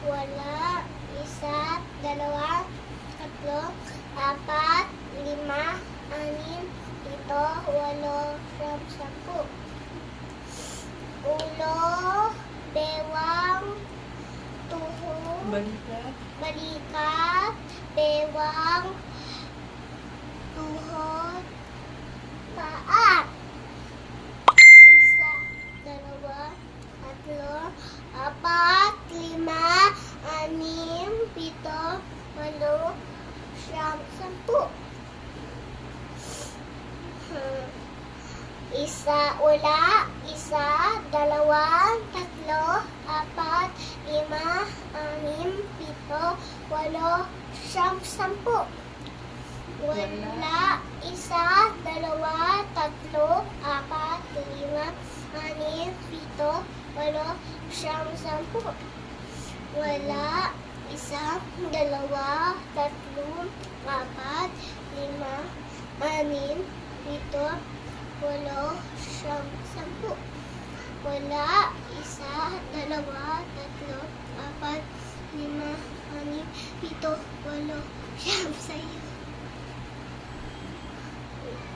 wala, isa, dalawa, tatlo, apat, lima, anim, pito, walo, siyam, sampu. Ulo, bewang, tuhod, balikat, bewang, tuhod, paa. Isa, dalawa, tatlo, apat, lima, anim, pito, walo, siyam, sampu. Isa, dalawa, tatlo, apat, lima, anim, pito, walo, siyam, sampu. Wala, isa, dalawa, tatlo, apat, lima, anim, pito, walo, siyam, sampu. Wala, isa, dalawa, tatlo, apat, lima, anim, pito, walo, siyam, sampu. Wala, isa, dalawa, tatlo, apat, lima, anim, pito, walo, siyam, sayo.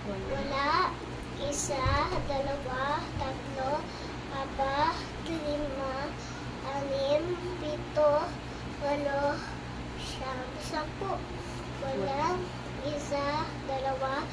Wala, isa, dalawa, tatlo, apat, lima, anim, pito, walo, siyam, sampu. Wala, isa, dalawa,